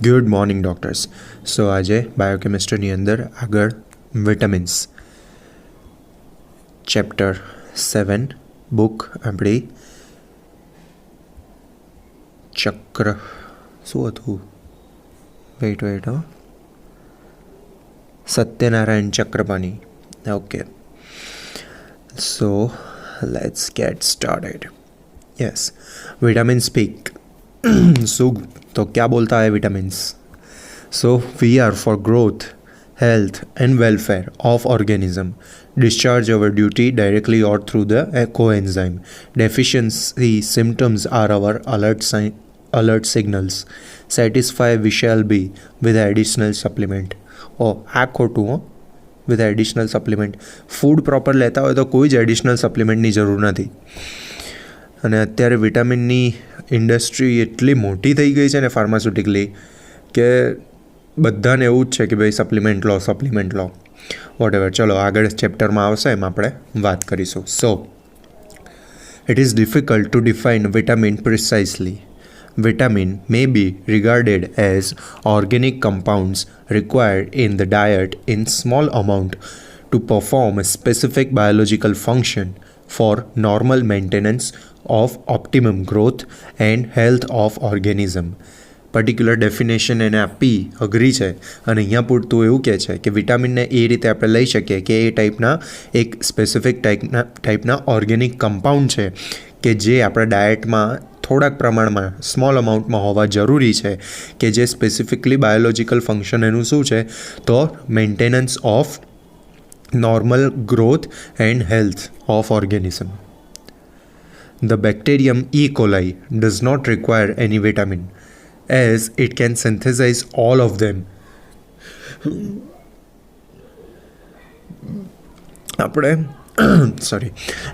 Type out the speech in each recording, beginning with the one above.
Good morning doctors. સો આજે બાયોકેમિસ્ટ્રીની અંદર આગળ વિટામિન્સ ચેપ્ટર 7 બુક આપણી ચક્ર શું હતું wait Satyanarayana Chakrapani. Okay, so let's get started. Yes, vitamin speak. So तो क्या बोलता है vitamins? So we are for growth, health and welfare of organism, discharge our duty directly or through the coenzyme. Deficiency symptoms are our alert signals. Satisfy we shall be with additional supplement. આ ખોટું હો, with additional supplement. Food proper લેતા હોય તો કોઈ જ additional સપ્લિમેન્ટની જરૂર નથી. અને અત્યારે વિટામિનની ઇન્ડસ્ટ્રી એટલી મોટી થઈ ગઈ છે ને ફાર્માસ્યુટિકલી કે બધાને એવું જ છે કે ભાઈ સપ્લિમેન્ટ લો વોટ એવર. ચલો આગળ ચેપ્ટરમાં આવશે એમ આપણે વાત કરીશું. So it is difficult to define vitamin precisely. Vitamin may be regarded as organic compounds required in the diet in small amount to perform a specific biological function for normal maintenance of optimum growth and health of organism. Particular definition એને આપી અઘરી છે અને અહીંયા પૂરતું એવું કહે છે કે વિટામિનને એ રીતે આપણે લઈ શકીએ કે એ ટાઈપના એક સ્પેસિફિક ટાઈપના ઓર્ગેનિક કમ્પાઉન્ડ છે કે જે આપણા ડાયટમાં થોડાક પ્રમાણમાં સ્મોલ અમાઉન્ટમાં હોવા જરૂરી છે, કે જે સ્પેસિફિકલી બાયોલોજિકલ ફંક્શન એનું શું છે તો maintenance of normal growth and health of organism. The bacterium E. coli does not require any vitamin as it can synthesize all of them.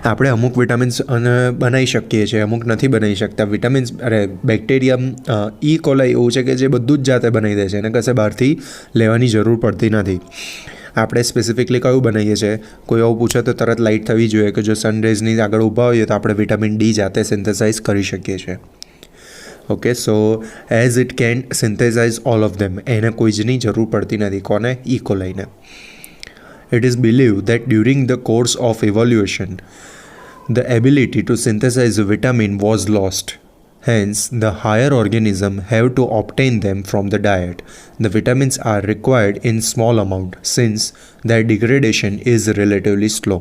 આપણે અમુક વિટામિન્સ બનાવી શકીએ છીએ, અમુક નથી બનાવી શકતા. બેક્ટેરિયમ ઈ કોલાઈ એવું છે કે જે બધું જ જાતે બનાવી દે છે અને કશે બહારથી લેવાની જરૂર પડતી નથી. આપણે સ્પેસિફિકલી કયું બનાવીએ છીએ, કોઈ એવું પૂછે તો તરત લાઇટ થવી જોઈએ કે જો સનરેઝની આગળ ઊભા હોઈએ તો આપણે વિટામિન ડી જાતે સિન્થેસાઇઝ કરી શકીએ છીએ. Okay, so as it can synthesise all of them, એને કોઈ જની જરૂર પડતી નથી. કોને? ઈ કોલાઈને. It is believed that during the course of evolution, the ability to synthesize a vitamin was lost. Hence, the higher organisms have to obtain them from the diet. The vitamins are required in small amount since their degradation is relatively slow.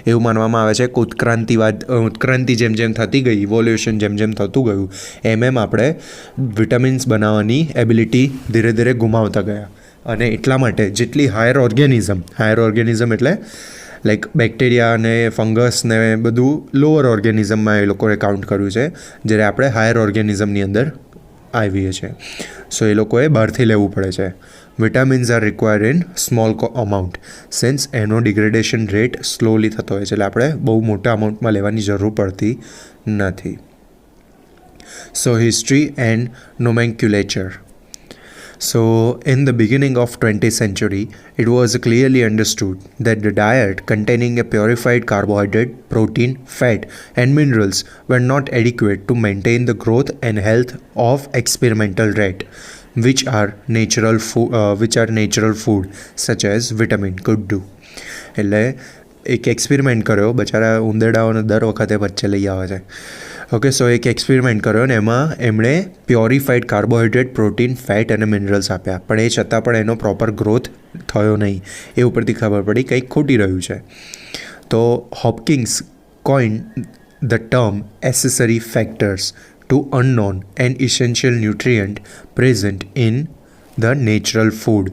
એવું માનવામાં આવે છે કે ઉત્ક્રાંતિ જેમ જેમ થતી ગઈ, ઇવોલ્યુશન જેમ જેમ થતું ગયું એમ આપણે વિટામિન્સ બનાવવાની એબિલિટી ધીરે ધીરે ગુમાવતા ગયા. અને એટલા માટે જેટલી હાયર ઓર્ગેનિઝમ એટલે લાઈક બેક્ટેરિયા અને ફંગસ ને બધું લોઅર ઓર્ગેનિઝમમાં એ લોકોએ કાઉન્ટ કર્યું છે, જ્યારે આપણે હાયર ઓર્ગેનિઝમની અંદર આવીએ છીએ. સો એ લોકોએ બહારથી લેવું પડે છે. Vitamins are required in small amount since એનો ડિગ્રેડેશન રેટ સ્લોલી થતો હોય છે, એટલે આપણે બહુ મોટા અમાઉન્ટમાં લેવાની જરૂર પડતી નથી. So history and nomenclature. So, in the beginning of 20th century, it was clearly understood that the diet containing a purified carbohydrate, protein, fat, and minerals were not adequate to maintain the growth and health of experimental rat, which are natural food such as vitamin could do. એટલે એક experiment કર્યો, બચારા ઉંદરડાઓને દર વખતે વચ્ચે લઈ આવે છે. Okay, સો એક એક્સપેરિમેન્ટ કર્યો ને એમાં એમણે પ્યોરિફાઈડ કાર્બોહાઈડ્રેટ, પ્રોટીન, ફેટ અને મિનરલ્સ આપ્યા, પણ એ છતાં પણ એનો પ્રોપર ગ્રોથ થયો નહીં. એ ઉપરથી ખબર પડી કંઈક ખોટી રહ્યું છે. તો Hopkins coined the term accessory factors to unknown and essential nutrient present in the natural food.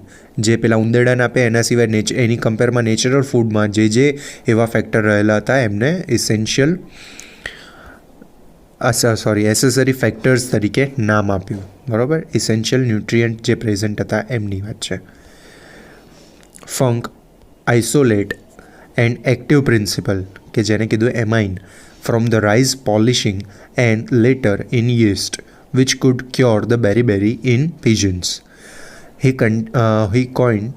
જે પેલા ઉંદરડાને આપે એના સિવાય એની કમ્પેરમાં નેચરલ ફૂડમાં જે એવા ફેક્ટર રહેલા હતા એમને એસેસરી ફેક્ટર્સ તરીકે નામ આપ્યું. બરાબર, ઇસેન્શિયલ ન્યુટ્રિયન્ટ જે પ્રેઝન્ટ હતા એમની વાત છે. Funk isolate and active principal, કે જેને કીધું amine, from the rise polishing and letter in yeast which could cure the beriberi in pigeons. He coined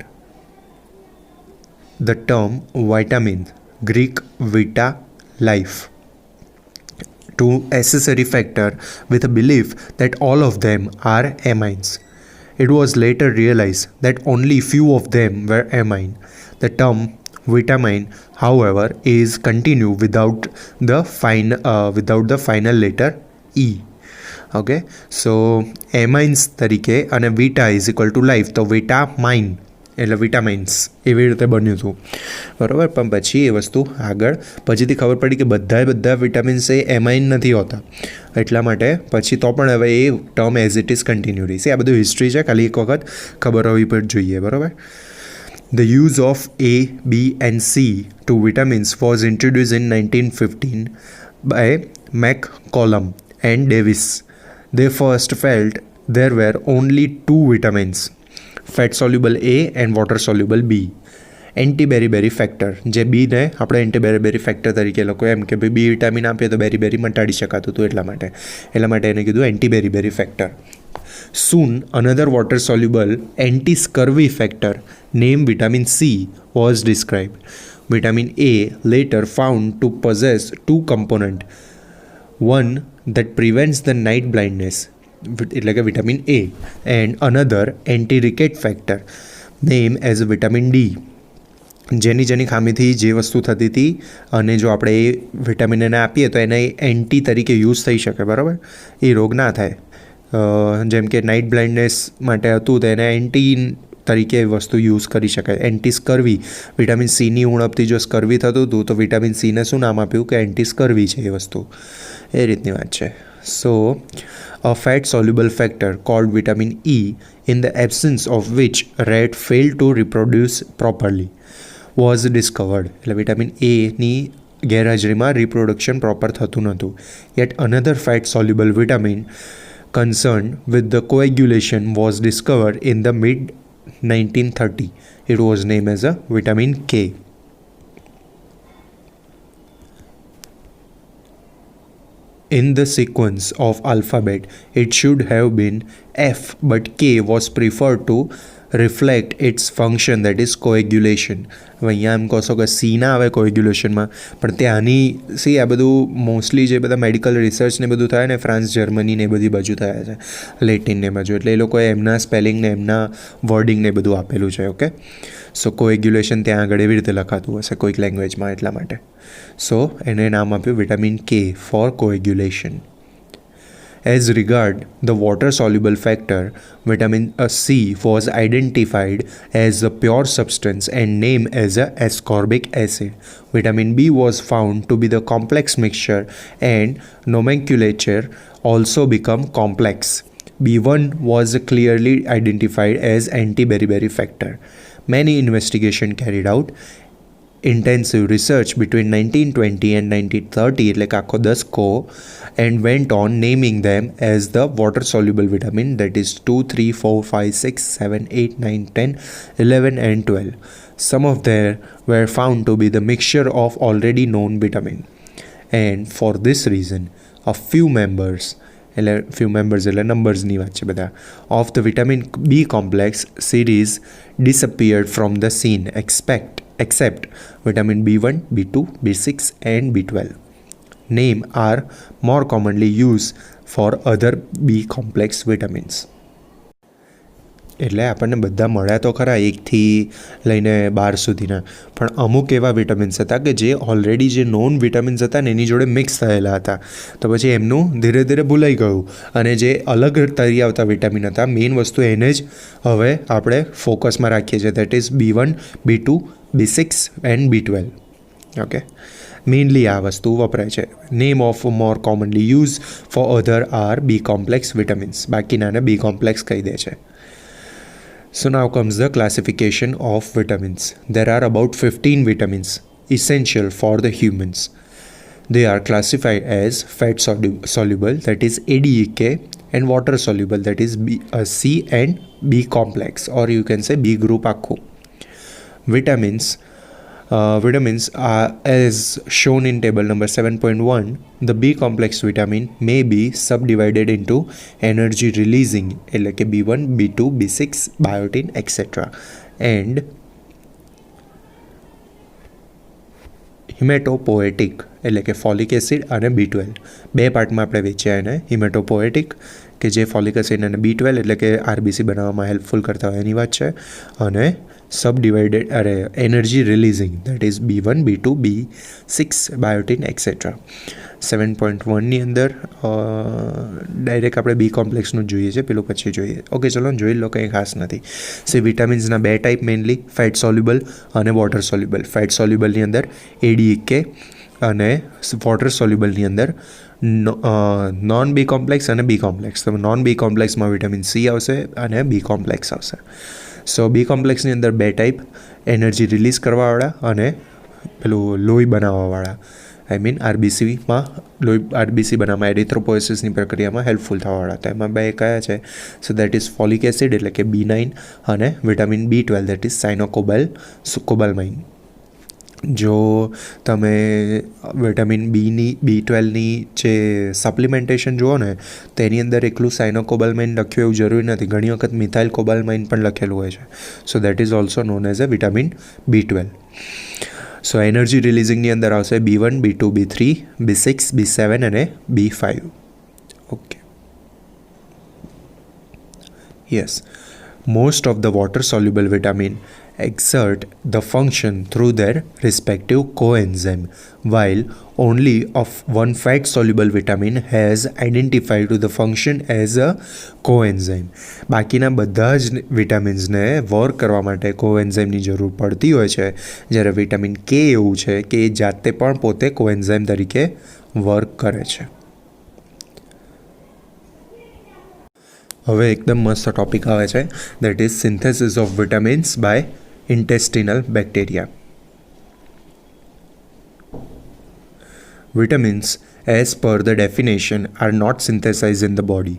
the term vitamin, Greek vita, life, to accessory factor with a belief that all of them are amines. It was later realized that only few of them were amine. The term vitamin, however, is continued without the final letter E. Okay, so amines તરીકે અને વીટા is equal to life, તો વિટામાઇન એટલે vitamins એવી રીતે બન્યું હતું, બરાબર. પણ પછી એ વસ્તુ આગળ પછીથી ખબર પડી કે બધા વિટામિન્સ એ એમાઇન નથી હોતા, એટલા માટે પછી તો પણ હવે એ term as it is continue રહી છે. આ બધું હિસ્ટ્રી છે, ખાલી એક વખત ખબર હોવી પણ જોઈએ, બરાબર. The use of A, B and C to vitamins was introduced in 1915 by McCollum and Davis. They first felt there were only two vitamins, fat soluble A and water soluble B. Antiberiberi factor, જે બીને આપણે એન્ટીબેરીબેરી factor તરીકે લોકો એમ કે ભાઈ બી vitamin આપીએ તો બેરી મટાડી શકાતું હતું, એટલા માટે એને કીધું એન્ટીબેરીબેરી factor. Soon another water soluble anti-scurvy factor named vitamin C was described. Vitamin A later found to possess two components, one that prevents the night blindness, એટલે કે vitamin A, and another anti-ricket factor named as vitamin D. જેની ખામીથી જે વસ્તુ થતી હતી અને જો આપણે એ વિટામિન એને આપીએ તો એને એન્ટી તરીકે યુઝ થઈ શકે, બરાબર, એ રોગ ના થાય. જેમ કે નાઇટ બ્લાઇન્ડનેસ માટે હતું તો એને એન્ટી તરીકે વસ્તુ યુઝ કરી શકાય. એન્ટી સ્કર્વી, વિટામિન સીની ઉણપથી જો સ્કર્વી થતું હતું તો વિટામિન સીને શું નામ આપ્યું કે એન્ટી સ્કર્વી છે એ વસ્તુ, એ રીતની વાત છે. સો a fat soluble factor called vitamin E, in the absence of which rat failed to reproduce properly, was discovered. એટલે વિટામિન એની ગેરહાજરીમાં રિપ્રોડક્શન પ્રોપર થતું નહોતું. Yet another fat soluble vitamin concerned with the coagulation was discovered in the mid 1930. It was named as a vitamin K. In the sequence of alphabet, it should have been F, but K was preferred to reflect its function, that is coagulation. હવે અહીંયા એમ કહો છો કે C ના આવે કોએગ્યુલેશનમાં, પણ ત્યાંની C આ બધું મોસ્ટલી જે બધા મેડિકલ રિસર્ચ ને બધું થાય ને ફ્રાન્સ, જર્મની ને બધી બાજુ થયા છે, લેટિન ને બાજુ, એટલે એ લોકોએ એમના સ્પેલિંગ ને એમના વર્ડિંગ ને બધું આપેલું છે. ઓકે, સો કોએગ્યુલેશન ત્યાં આગળ એવી રીતે લખાતું હશે કોઈક લેંગ્વેજમાં, એટલા માટે સો એને નામ આપ્યું વિટામિન કે four કોએગ્યુલેશન. As regard the water-soluble factor, vitamin C was identified as a pure substance and named as a ascorbic acid. Vitamin B was found to be the complex mixture and nomenclature also become complex. B1 was clearly identified as anti-beriberi factor. Many investigations carried out. Intensive research between 1920 and 1930 એટલે કે આખો દસકો, and went on naming them as the water soluble vitamin, that is 2, 3, 4, 5, 6, 7, 8, 9, 10, 11 and 12. Some of them were found to be the mixture of already known vitamin, and for this reason a few members એટલે નંબર્સની વાત છે બધા, of the vitamin B complex series disappeared from the scene except vitamin B1, B2, B6 and B12. Name are more commonly used for other B complex vitamins. એટલે આપણને બધા મળ્યા તો ખરા 1થી લઈને 12 સુધીના, પણ અમુક એવા વિટામિન્સ હતા કે જે ઓલરેડી જે નોન વિટામિન્સ હતા ને એની જોડે મિક્સ થયેલા હતા, તો પછી એમનું ધીરે ધીરે ભૂલાઈ ગયું, અને જે અલગ તરી આવતા વિટામિન હતા, મેઇન વસ્તુ એને જ હવે આપણે ફોકસમાં રાખીએ છીએ, that is B1, B2, B6 and B12. Okay, mainly આ વસ્તુ વપરાય છે. Name of more commonly use for other are B complex vitamins, બાકીનાને બી કોમ્પ્લેક્સ કહી દે છે. So now comes the classification of vitamins. There are about 15 vitamins essential for the humans. They are classified as fat soluble, that is ADEK, and water soluble, that is C and B complex, or you can say B group akhu. Vitamins are as shown in table number 7.1. The B complex vitamin may be subdivided into energy releasing, એટલે કે B1, B2, B6, biotin, etc. and હિમેટોપોએટિક એટલે કે folic acid અને B12 બે પાર્ટમાં આપણે વેચ્યા એને, હિમેટોપોએટિક કે જે ફોલિક એસિડ અને B12 એટલે કે આરબીસી બનાવવામાં હેલ્પફુલ કરતા હોય એની વાત છે. અને energy releasing that is B1, B2, B6 biotin etcetera. 7.1ની અંદર ડાયરેક્ટ આપણે બી કોમ્પ્લેક્સનું જ જોઈએ છે, પેલું પછી જોઈએ. ઓકે, ચલો જોઈ લો, કંઈ ખાસ નથી. વિટામિન્સના 2 ટાઈપ મેઇનલી, ફેટ સોલ્યુબલ અને વોટર સોલ્યુબલ. ફેટ સોલ્યુબલની અંદર ADK અને વોટર સોલ્યુબલની અંદર નોન બી કોમ્પ્લેક્સ અને બી કોમ્પ્લેક્સ. તો નોન બી કોમ્પ્લેક્સમાં વિટામિન C આવશે અને બી કોમ્પ્લેક્સ આવશે. સો બી કોમ્પ્લેક્સની અંદર 2 ટાઈપ, એનર્જી રિલીઝ કરવાવાળા અને પેલું લોહી બનાવવાવાળા. આઈ મીન આરબીસી બનાવવામાં એરિથ્રોપોએસિસની પ્રક્રિયામાં હેલ્પફુલ થવાવાળા. તો એમાં 2 કયા છે? So that is folic acid એટલે કે B9 અને વિટામિન B12 દેટ ઇઝ સાયનોકોબાલમાઇન. જો તમે વિટામિન B12ની જે સપ્લિમેન્ટેશન જુઓ ને, તો એની અંદર એકલું સાયનોકોબાલમાઇન લખ્યું એવું જરૂરી નથી. ઘણી વખત મિથાઇલ કોબાલમાઇન પણ લખેલું હોય છે. So that is also known as a vitamin B12. So energy રિલીઝિંગની અંદર આવશે B1, B2, B3, B6, B7 અને B5. Okay, yes. Most of the water soluble vitamin exert the function through their respective coenzyme, while only of one fat soluble vitamin has identified to the function as a coenzyme. બાકીના બધા જ વિટામિન્સને work કરવા માટે કોએન્ઝાઇમની જરૂર પડતી હોય છે, જ્યારે વિટામિન કે એવું છે કે એ જાતે પણ પોતે કોએન્ઝાઇમ તરીકે વર્ક કરે છે. હવે એકદમ મસ્ત ટોપિક આવે છે, that is synthesis of vitamins by intestinal bacteria. Vitamins, as per the definition, are not synthesized in the body.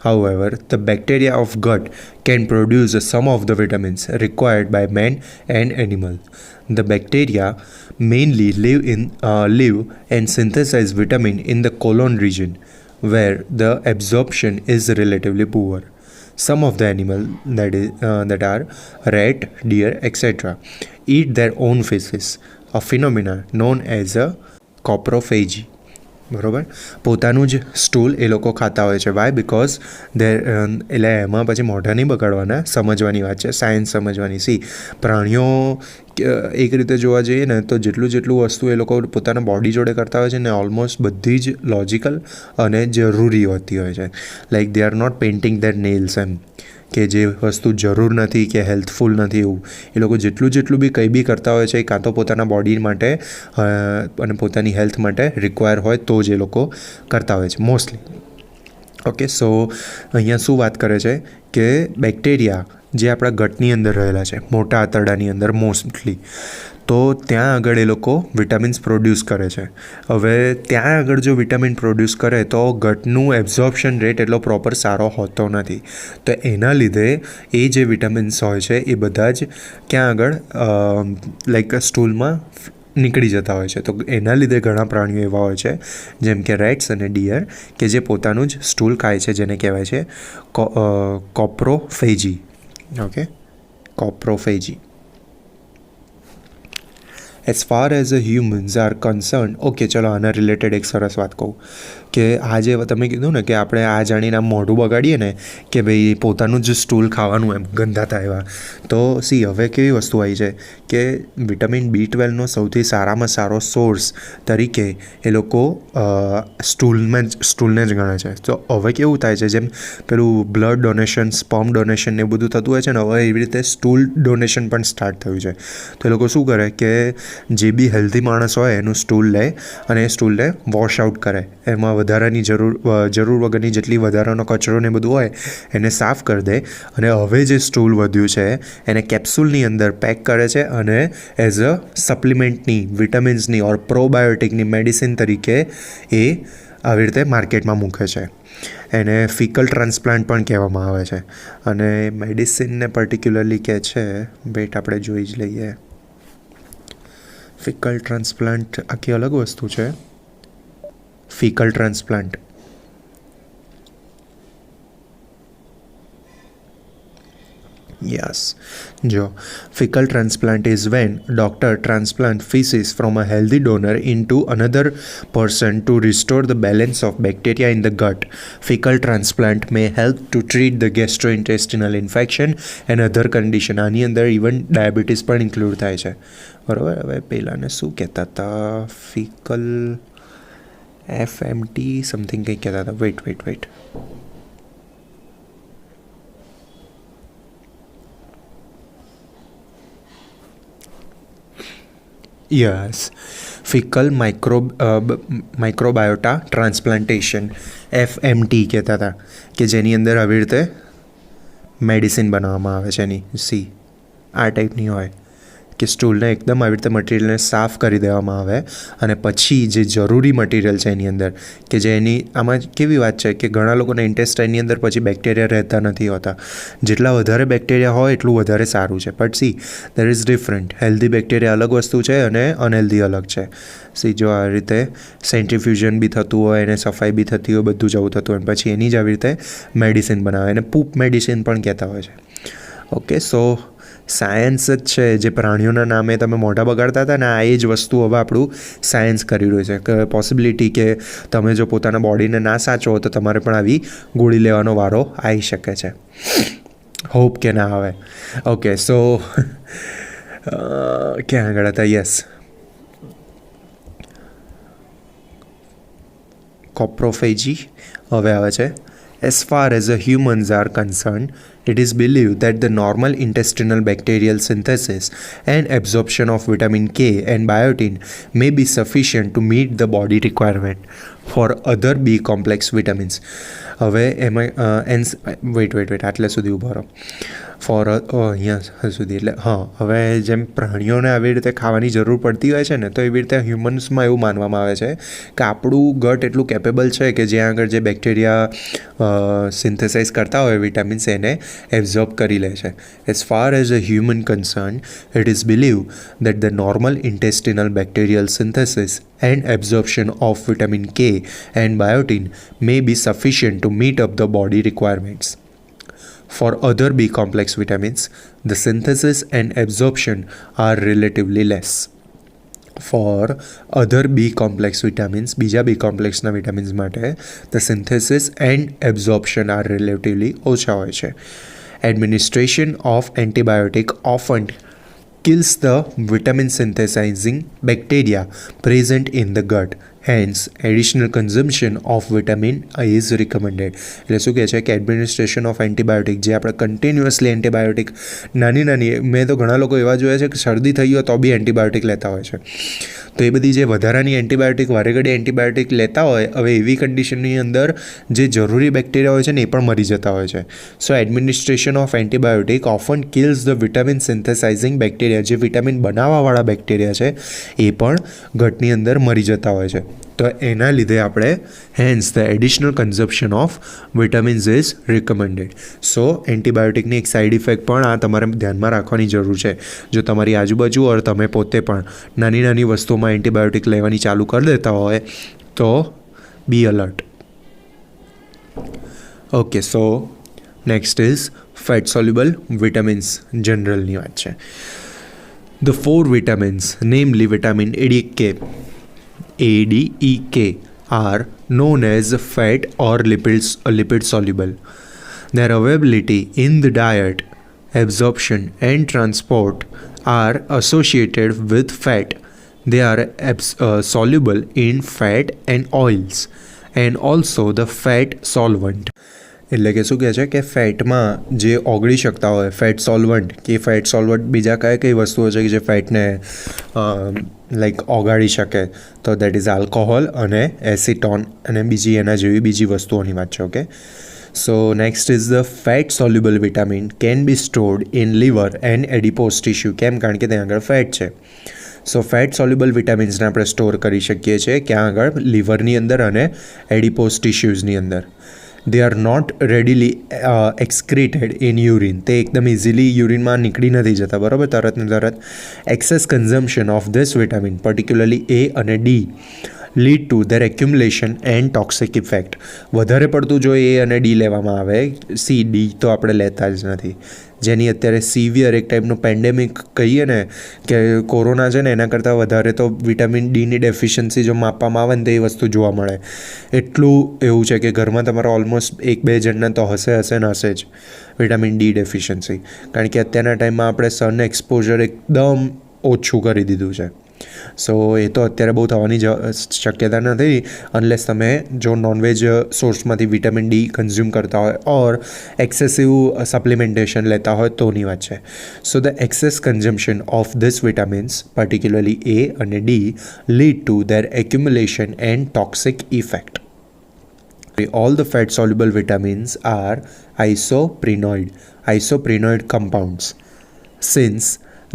However, the bacteria of gut can produce some of the vitamins required by man and animal. The bacteria mainly live and synthesize vitamin in the colon region, where the absorption is relatively poor. Some of the animals that are rat, deer, etc. eat their own feces, a phenomenon known as a coprophagy. બરાબર, પોતાનું જ stool એ લોકો ખાતા હોય છે. Y? Because એટલે એમાં પછી મોઢા નહીં બગાડવાના, સમજવાની વાત છે, સાયન્સ સમજવાની. પ્રાણીઓ એક રીતે જોવા જઈએ ને તો જેટલું વસ્તુ એ લોકો પોતાના બોડી જોડે કરતા હોય છે ને, ઓલમોસ્ટ બધી જ લોજિકલ અને જરૂરી હોતી હોય છે. Like they are not painting their nails, એમ કે જે વસ્તુ જરૂર નથી કે હેલ્થફુલ નથી એવું. એ લોકો જેટલું બી કંઈ બી કરતા હોય છે એ કાં તો પોતાના બોડી માટે અને પોતાની હેલ્થ માટે રિક્વાયર હોય તો જ એ લોકો કરતા હોય છે મોસ્ટલી. ઓકે, સો અહીંયા શું વાત કરે છે કે બેક્ટેરિયા જે આપણા ગટની અંદર રહેલા છે, મોટા આંતરડાની અંદર મોસ્ટલી, તો ત્યાં આગળ એ લોકો વિટામિન્સ પ્રોડ્યુસ કરે છે. હવે ત્યાં આગળ જો વિટામિન પ્રોડ્યુસ કરે તો ગટનું એબ્ઝોર્પ્શન રેટ એટલો પ્રોપર સારો હોતો નથી. તો એના લીધે એ જે વિટામિન્સ હોય છે એ બધા જ ક્યાં આગળ લાઈક સ્ટૂલમાં નીકળી જતા હોય છે. તો એના લીધે ઘણા પ્રાણીઓ એવા હોય છે જેમ કે રેટ્સ અને ડિયર કે જે પોતાનું જ સ્ટૂલ ખાય છે, જેને કહેવાય છે coprophagy. Okay, coprophagy. As far as a humans are concern. Okay, ચલો આના રિલેટેડ એક સરસ વાત કહું કે આ જે તમે કીધું ને કે આપણે આ જાણીને આમ મોઢું બગાડીએ ને કે ભાઈ પોતાનું જ સ્ટૂલ ખાવાનું એમ ગંધાતા એવા, તો હવે કેવી વસ્તુ આવી છે કે વિટામિન B12નો સૌથી સારામાં સારો સોર્સ તરીકે એ લોકો સ્ટૂલને જ ગણે છે. તો હવે કેવું થાય છે, જેમ પેલું બ્લડ ડોનેશન, સ્પર્મ ડોનેશન ને બધું થતું હોય છે ને, હવે એવી રીતે સ્ટૂલ ડોનેશન પણ સ્ટાર્ટ થયું છે. તો એ લોકો શું કરે કે જે બી હેલ્ધી માણસ હોય એનું સ્ટૂલ લે અને એ સ્ટૂલને વોશ આઉટ કરે, એમાં વધારાની જરૂર વગરની જેટલી વધારાનો કચરો ને બધું હોય એને સાફ કરી દે, અને હવે જે સ્ટૂલ વધ્યું છે એને કેપ્સ્યુલની અંદર પેક કરે છે અને એઝ અ સપ્લિમેન્ટની, વિટામિન્સની ઓર પ્રોબાયોટિકની મેડિસિન તરીકે એ આવી રીતે માર્કેટમાં મૂકે છે. એને ફિકલ ટ્રાન્સપ્લાન્ટ પણ કહેવામાં આવે છે. અને મેડિસિનને પર્ટિક્યુલરલી કહે છે, વેટ આપણે જોઈ જ લઈએ. ફિકલ ટ્રાન્સપ્લાન્ટ આખી અલગ વસ્તુ છે. ફિકલ ટ્રાન્સપ્લાન્ટ Yes. જો fecal transplant is when doctor transplant feces from a healthy donor into another person to restore the balance of bacteria in the gut. Fecal transplant may help to treat the gastrointestinal infection and other condition. આની અંદર even diabetes પણ include થાય છે, બરાબર. હવે પહેલાંને શું કહેતા હતા? ફિકલ FMT સમથિંગ કંઈક કહેતા હતા. વેઇટ. યસ, ફિકલ માઇક્રોબાયોટા ટ્રાન્સપ્લાન્ટેશન, FMT કહેતા હતા, કે જેની અંદર આવી રીતે મેડિસિન બનાવવામાં આવે છે એની. આ ટાઈપની હોય કે સ્ટૂલને એકદમ આવી રીતે મટીરિયલને સાફ કરી દેવામાં આવે અને પછી જે જરૂરી મટીરિયલ છે એની અંદર, કે જે એની આમાં કેવી વાત છે કે ઘણા લોકોના ઇન્ટેસ્ટાઇનની અંદર પછી બેક્ટેરિયા રહેતા નથી હોતા. જેટલા વધારે બેક્ટેરિયા હોય એટલું વધારે સારું છે. But there is different. Healthy bacteria અલગ વસ્તુ છે અને અનહેલ્ધી અલગ છે. જો આ રીતે સેન્ટ્રીફ્યુઝન બી થતું હોય, એને સફાઈ બી થતી હોય, બધું જવું થતું હોય, પછી એની જ આવી રીતે મેડિસિન બનાવે. એને પૂપ મેડિસિન પણ કહેતા હોય છે. ઓકે, સો સાયન્સ જ છે જે પ્રાણીઓના નામે તમે મોઢા બગાડતા હતા ને, આ એ જ વસ્તુ હવે આપણું સાયન્સ કરી રહ્યું છે. કે પોસિબિલિટી કે તમે જો પોતાના બોડીને ના સાચવો તો તમારે પણ આવી ગોળી લેવાનો વારો આવી શકે છે. હોપ કે ના આવે. ઓકે, સો ક્યાં આગળ હતા? યસ, કોપ્રોફેજી હવે આવે છે. As far as the humans are concerned, it is believed that the normal intestinal bacterial synthesis and absorption of vitamin K and biotin may be sufficient to meet the body requirement for other B complex vitamins. હવે એમાં weight આટલે સુધી ઊભા રહો. અહીંયા સુધી, એટલે હવે જેમ પ્રાણીઓને આવી રીતે ખાવાની જરૂર પડતી હોય છે ને, તો એવી રીતે હ્યુમન્સમાં એવું માનવામાં આવે છે કે આપણું ગટ એટલું કેપેબલ છે કે જ્યાં આગળ જે બેક્ટેરિયા સિન્થેસાઇઝ કરતા હોય વિટામિન્સ, એને એબ્ઝોર્બ કરી લે છે. As far as a human concern, it is believe that the normal intestinal bacterial synthesis and absorption of vitamin K and biotin may be sufficient to meet up the body requirements. For other B complex vitamins, the synthesis and absorption are relatively less. For other B complex vitamins, બીજા B complex ના vitamins માટે the synthesis and absorption are relatively ઓછા હોય છે. Administration of antibiotic often kills the vitamin synthesizing bacteria present in the gut. Hence, additional consumption of vitamin is recommended. એટલે શું કહે છે કે એડમિનિસ્ટ્રેશન ઓફ એન્ટીબાયોટિક, જે આપણે કન્ટિન્યુઅસલી એન્ટીબાયોટિક નાની મેં તો ઘણા લોકો એવા જોયા છે કે શરદી થઈ હોય તો બી એન્ટીબાયોટિક લેતા હોય છે. તો એ બધી જે વધારાની એન્ટીબાયોટિક વારે ઘડી એન્ટીબાયોટિક લેતા હોય, હવે એવી કન્ડિશનની અંદર જે જરૂરી બેક્ટેરિયા હોય છે ને એ પણ મરી જતા હોય છે. So administration of antibiotic often kills the vitamin synthesising bacteria, જે વિટામિન બનાવવાવાળા બેક્ટેરિયા છે એ પણ ગટની અંદર મરી જતા હોય છે. તો એના લીધે આપણે hence the additional consumption of vitamins is recommended. So એન્ટીબાયોટિકની એક સાઇડ ઇફેક્ટ પણ આ તમારે ધ્યાનમાં રાખવાની જરૂર છે. જો તમારી આજુબાજુ ઓર તમે પોતે પણ નાની વસ્તુઓમાં એન્ટીબાયોટિક લેવાની ચાલુ કરી દેતા હોય તો be alert. Okay, so next is fat soluble vitamins. જનરલની વાત છે. The 4 vitamins, namely vitamin ADEK, are known as fat or lipid soluble. Their availability in the diet, absorption and transport are associated with fat. They are soluble in fat and oils and also the fat solvent. એટલે કે શું કહે છે કે ફેટમાં જે ઓગળી શકતા હોય ફેટ સોલ્વન્ટ, કે ફેટ સોલ્વન્ટ બીજા કઈ વસ્તુઓ છે કે જે ફેટને ઓગાળી શકે, તો દેટ ઇઝ આલ્કોહોલ અને એસિટોન અને બીજી એના જેવી બીજી વસ્તુઓની વાત છે. Okay, so next is the fat soluble vitamin can be stored in liver and adipose tissue. કેમ? કારણ કે ત્યાં આગળ ફેટ છે. સો ફેટ સોલ્યુબલ વિટામિન્સને આપણે સ્ટોર કરી શકીએ છીએ ક્યાં આગળ? લીવરની અંદર અને એડિપોઝ ટિશ્યુઝની અંદર. They are not readily excreted in urine. તે એકદમ ઇઝીલી યુરિનમાં નીકળી નથી જતા, બરાબર, તરત. Excess consumption of this vitamin, particularly A અને D, lead to their accumulation and toxic effect. વધારે પડતું જો એ અને ડી લેવામાં આવે, સી ડી તો આપણે લેતા જ નથી, જેની અત્યારે સિવિયર એક ટાઈપનું પેન્ડેમિક કહીએ ને કે કોરોના છે ને એના કરતાં વધારે તો વિટામિન ડીની ડેફિશિયન્સી જો માપવામાં આવે ને તો એ વસ્તુ જોવા મળે. એટલું એવું છે કે ઘરમાં તમારા ઓલમોસ્ટ 1-2 જણને તો હશે જ વિટામિન ડી ડેફિશિયન્સી, કારણ કે અત્યારના ટાઈમમાં આપણે સન એક્સપોઝર એકદમ ઓછું કરી દીધું છે. સો એ તો અત્યારે બહુ થવાની શક્યતા નથી અનલેસ તમે જો નોનવેજ સોર્સમાંથી વિટામિન ડી કન્ઝ્યુમ કરતા હોય ઓર એક્સેસિવ સપ્લિમેન્ટેશન લેતા હોય તોની વાત છે. So the excess consumption of these vitamins particularly A અને D lead to their accumulation and toxic effect. All the fat soluble vitamins are isoprenoid compounds. Since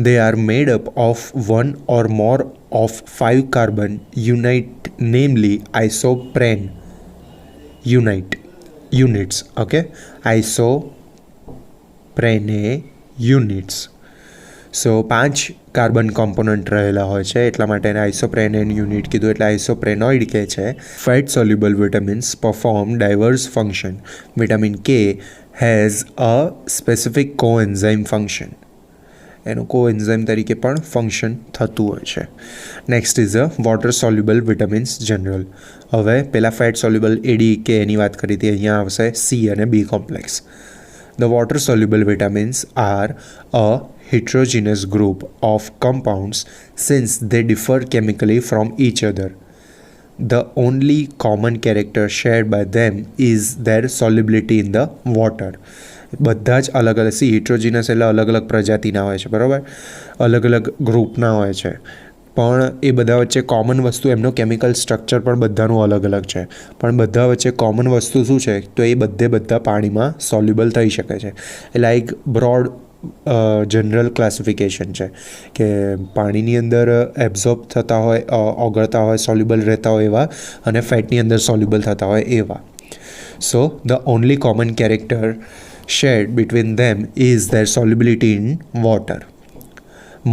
they are made up of one or more of 5 carbon unite, namely isopren units. Okay, isoprene units. So 5 carbon component રહેલા હોય છે એટલા માટે એને આઇસોપ્રેનેન unit કીધું, એટલે isoprenoid કહે છે. Fat soluble vitamins perform diverse function. Vitamin K has a specific coenzyme function, એનું કોએન્ઝાઇમ તરીકે પણ ફંક્શન થતું હોય છે. Next is a water soluble vitamins general. હવે પહેલાં ફેટ સોલ્યુબલ એડી કે એની વાત કરી હતી, અહીંયા આવશે સી અને B complex. The water soluble vitamins are a heterogeneous group of compounds since they differ chemically from each other. The only common character shared by them is their solubility in the water. બધા જ અલગ અલગ હિટ્રોજીનસ એટલે અલગ અલગ પ્રજાતિના હોય છે, બરાબર, અલગ અલગ ગ્રુપના હોય છે, પણ એ બધા વચ્ચે કોમન વસ્તુ, એમનો કેમિકલ સ્ટ્રક્ચર પણ બધાનું અલગ અલગ છે, પણ બધા વચ્ચે કોમન વસ્તુ શું છે તો એ બધા પાણીમાં સોલ્યુબલ થઈ શકે છે. એટલે એક બ્રોડ જનરલ ક્લાસિફિકેશન છે કે પાણીની અંદર એબ્ઝોર્બ થતા હોય, ઓગળતા હોય, સોલ્યુબલ રહેતા હોય એવા, અને ફેટની અંદર સોલ્યુબલ થતા હોય એવા. So the only common character shared between them is their solubility in water.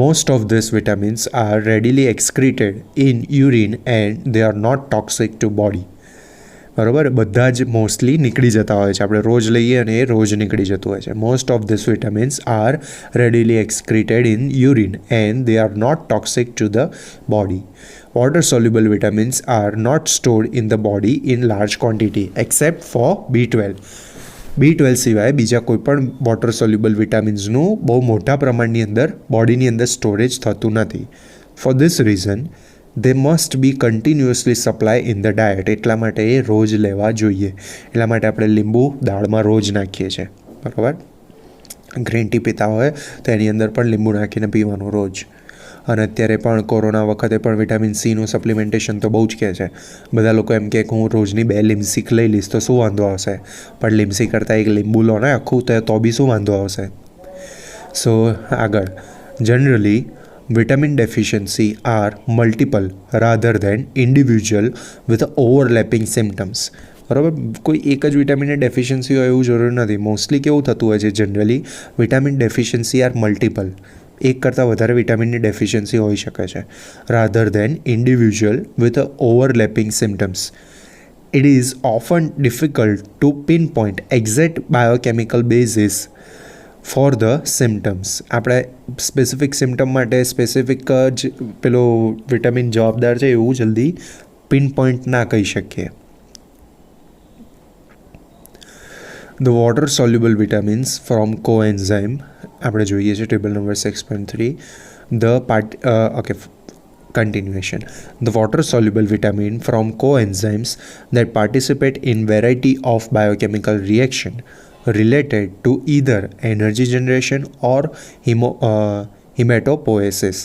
Most of these vitamins are readily excreted in urine and they are not toxic to body. બરાબર, બધા જ મોસ્ટલી નીકળી જતા હોય છે, આપણે રોજ લઈએ અને એ રોજ નીકળી જતું હોય છે. Most of these vitamins are readily excreted in urine and they are not toxic to the body. Water soluble vitamins are not stored in the body in large quantity except for B12. B12 સિવાય બીજા કોઈ પણ water soluble વિટામિન્સનું બહુ મોટા પ્રમાણની અંદર બોડીની અંદર storage થતું નથી. For this reason they must be continuously supply in the diet. એટલા માટે એ રોજ લેવા જોઈએ. એટલા માટે આપણે લીંબુ દાળમાં રોજ નાખીએ છીએ, બરાબર. ગ્રીન ટી પીતા હોય તો એની અંદર પણ લીંબુ નાખીને પીવાનું રોજ. અને અત્યારે પણ કોરોના વખતે પણ વિટામિન સીનું સપ્લિમેન્ટેશન તો બહુ જ કહે છે. બધા લોકો એમ કે હું રોજની 2 લીમસીક લઈ લઈશ તો શું વાંધો આવશે, પણ લીમસી કરતાં એક લીંબુ લો ને આખું તો બી શું વાંધો આવશે. સો આગળ, generally vitamin deficiency are multiple rather than individual with overlapping symptoms. બરાબર, કોઈ એક જ વિટામિનની ડેફિશિયન્સી હોય એવું જરૂરી નથી. મોસ્ટલી કેવું થતું હોય છે, generally vitamin deficiency are multiple, એક કરતાં વધારે વિટામિનની ડેફિશિયન્સી હોઈ શકે છે, rather than individual with overlapping symptoms. It is often difficult to pin point exact biochemical basis for the symptoms. આપણે સ્પેસિફિક સિમ્ટમ માટે સ્પેસિફિક જ પેલો વિટામિન જવાબદાર છે એવું જલ્દી પિન પોઈન્ટ ના કહી શકીએ. The water soluble vitamins from coenzyme આપણે જોઈએ છે table number 6.3. Continuation. The water soluble vitamin from coenzymes that participate in variety of biochemical reaction related to either energy generation or hematopoiesis.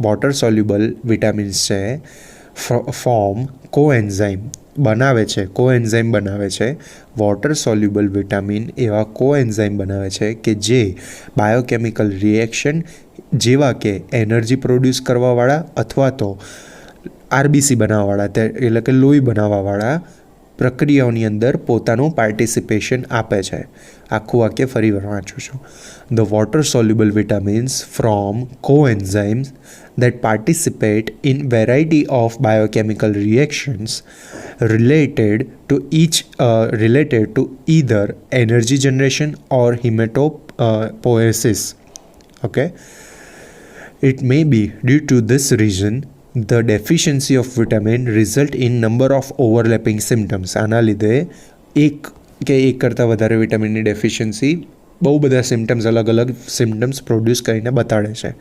Water soluble vitamins છે form કોએન્ઝાઇમ બનાવે છે water soluble vitamin એવા કોએન્ઝાઇમ બનાવે છે કે જે બાયોકેમિકલ રિએક્શન જેવા કે એનર્જી પ્રોડ્યુસ કરવાવાળા અથવા તો આરબીસી બનાવવાવાળા, એટલે કે લોહી બનાવવાવાળા પ્રક્રિયાઓની અંદર પોતાનું પાર્ટિસિપેશન આપે છે. આખું વાક્ય ફરી વાંચું છું. The water soluble vitamins from coenzymes that participate in variety of biochemical reactions related to either energy generation or hematopoiesis. Okay, it may be due to this reason the deficiency of vitamin result in number of overlapping symptoms. આના લીધે એક કરતાં વધારે વિટામિનની deficiency બહુ બધા symptoms, અલગ અલગ સિમ્ટમ્સ પ્રોડ્યુસ કરીને બતાડે છે.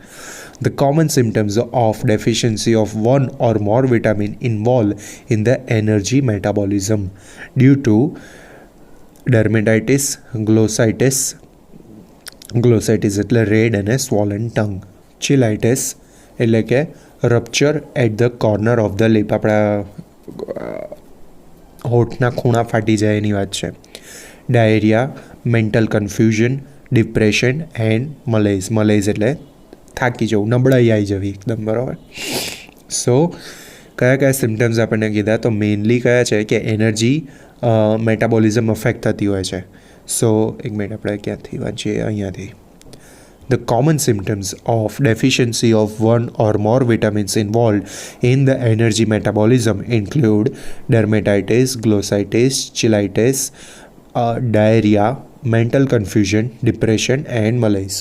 The common symptoms of deficiency of one or more vitamin involve in the energy metabolism due to dermatitis, glossitis એટલે રેડ અને swollen tongue, chilitis એટલે કે rupture at the corner of the lip, આપણા હોઠના ખૂણા ફાટી જાય એની વાત છે. Diarrhoea, mental confusion, depression and malaise એટલે થાકી જવું, નબળાઈ આવી જવી એકદમ, બરાબર. સો કયા સિમ્ટમ્સ આપણને કીધા? તો મેઇનલી કયા છે કે એનર્જી મેટાબોલિઝમ અફેક્ટ થતી હોય છે. સો એક મિનિટ, આપણે ક્યાંથી વાંચીએ? અહીંયાથી. The common symptoms of deficiency of one or more vitamins involved in the energy metabolism include dermatitis, glossitis, chilitis, diarrhea, mental confusion, depression and malaise.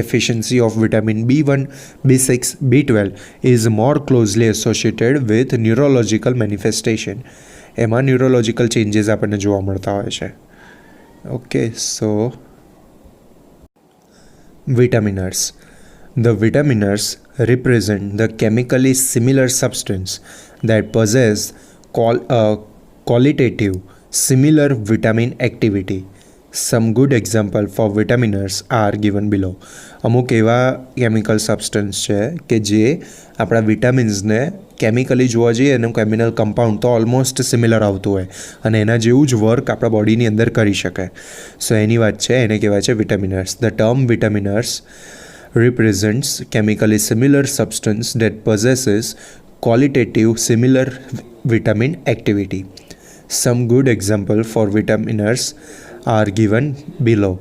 Deficiency of vitamin B1, B6, B12 is more closely associated with neurological manifestation. એમાં neurological changes આપણને જોવા મળતા હોય છે. Okay, so vitaminers. The vitaminers represent the chemically similar substance that possess qualitative similar vitamin activity. Some good example for vitaminers are given below. અમુક એવા chemical substance છે કે જે આપણા વિટામિન્સને કેમિકલી જોવા જઈએ એનું કેમિકલ કમ્પાઉન્ડ તો ઓલમોસ્ટ સિમિલર આવતું હોય અને એના જેવું જ વર્ક આપણા બોડીની અંદર કરી શકે. સો એની વાત છે, એને કહેવાય છે vitamers. The term vitamers represents chemically similar substance that possesses qualitative similar vitamin activity. Some good example for vitaminers are given below.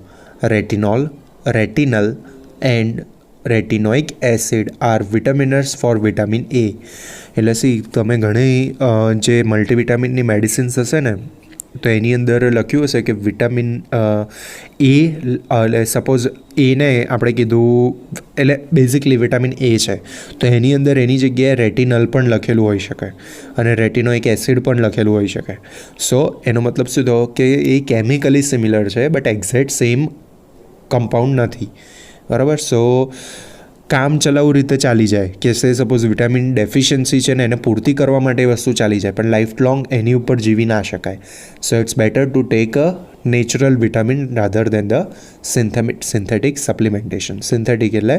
Retinol, retinal and retinoic acid are vitaminers for vitamin A. એટલે તમે ઘણી જે મલ્ટીવિટામિનની medicines હશે ને તો એની અંદર લખ્યું હશે કે વિટામિન એ, એટલે સપોઝ એને આપણે કીધું, એટલે બેઝિકલી વિટામિન એ છે તો એની અંદર એની જગ્યાએ રેટિનલ પણ લખેલું હોઈ શકે અને રેટિનોઇક એસિડ પણ લખેલું હોઈ શકે. સો એનો મતલબ શું થયો કે એ કેમિકલી સિમિલર છે બટ એક્ઝેક્ટ સેમ કમ્પાઉન્ડ નથી, બરાબર. સો કામ ચલાવું રીતે ચાલી જાય કે સપોઝ વિટામિન ડેફિશિયન્સી છે ને એને પૂર્તિ કરવા માટે વસ્તુ ચાલી જાય પણ લાઈફ લોંગ એની ઉપર જીવી ના શકાય. So it's better to take a natural vitamin rather than the synthetic supplementation. Synthetic એટલે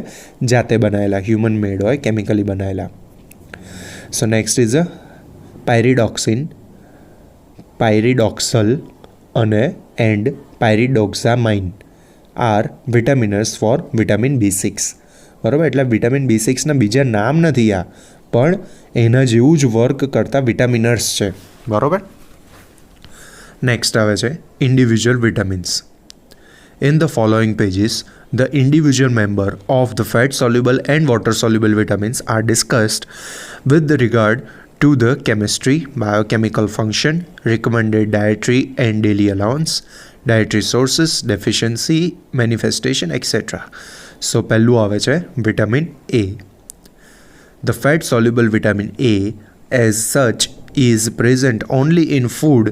જાતે બનાવેલા, હ્યુમન મેડ હોય, કેમિકલી બનાવેલા. સો નેક્સ્ટ ઇઝ અ પાયરિડોક્સલ અને and pyridoxamine are vitamers for vitamin B6, બરાબર. એટલે વિટામિન B6ના બીજા નામ નથી આ, પણ એના જેવું જ વર્ક કરતા વિટામિનર્સ છે, બરાબર. નેક્સ્ટ આવે છે individual vitamins. In the following pages, the individual member of the fat-soluble and water-soluble vitamins are discussed with regard to the chemistry, biochemical function, recommended dietary and daily allowance, dietary sources, deficiency, manifestation, etc. So, પહેલું આવે છે vitamin A. The fat-soluble vitamin A as such is present only in food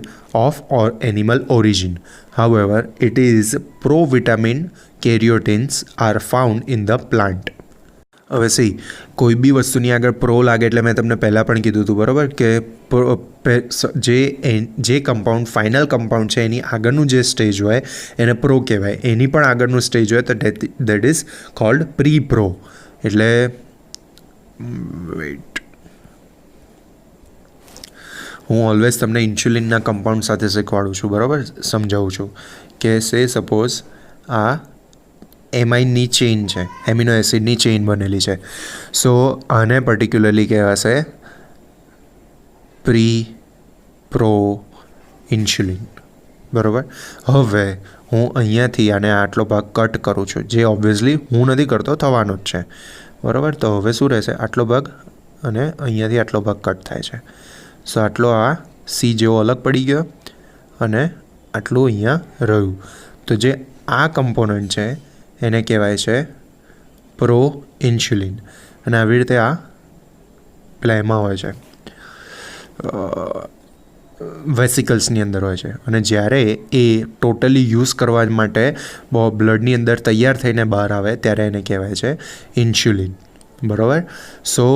of or animal origin. However, it is provitamin caryotins are found in the plant. હવે કોઈ બી વસ્તુની આગળ pro લાગે એટલે મેં તમને પહેલાં પણ કીધું હતું, બરાબર, કે જે કમ્પાઉન્ડ ફાઇનલ કમ્પાઉન્ડ છે એની આગળનું જે સ્ટેજ હોય એને પ્રો કહેવાય. એની પણ આગળનું સ્ટેજ હોય તો that is called pre pro. એટલે વેઇટ, હું ઓલવેઝ તમને ઇન્સ્યુલિનના કમ્પાઉન્ડ સાથે શીખવાડું છું, બરાબર, સમજાવું છું કે સપોઝ આ એમાઇનની ચેઇન છે, એમિનો એસિડની ચેઇન બનેલી છે. સો આને પર્ટિક્યુલરલી કહેવાશે પ્રી પ્રો ઇન્સ્યુલિન. બરાબર. હવે હું અહીંયાથી આને આટલો ભાગ કટ કરું છું, જે ઓબ્વિયસલી હું નથી કરતો, થવાનો જ છે. બરાબર. તો હવે શું રહેશે, આટલો ભાગ અને અહીંયાથી આટલો ભાગ કટ થાય છે. સો આટલો આ સી જેવો અલગ પડી ગયો અને આટલું અહીંયા રહ્યું. તો જે આ કમ્પોનન્ટ છે એને કહેવાય છે પ્રો ઇન્સ્યુલિન. અને આવી રીતે આ પેલા એમાં હોય છે, વેસિકલ્સની અંદર હોય છે. અને જ્યારે એ ટોટલી યુઝ કરવા માટે બ્લડની અંદર તૈયાર થઈને બહાર આવે ત્યારે એને કહેવાય છે ઇન્સ્યુલિન. બરાબર. સો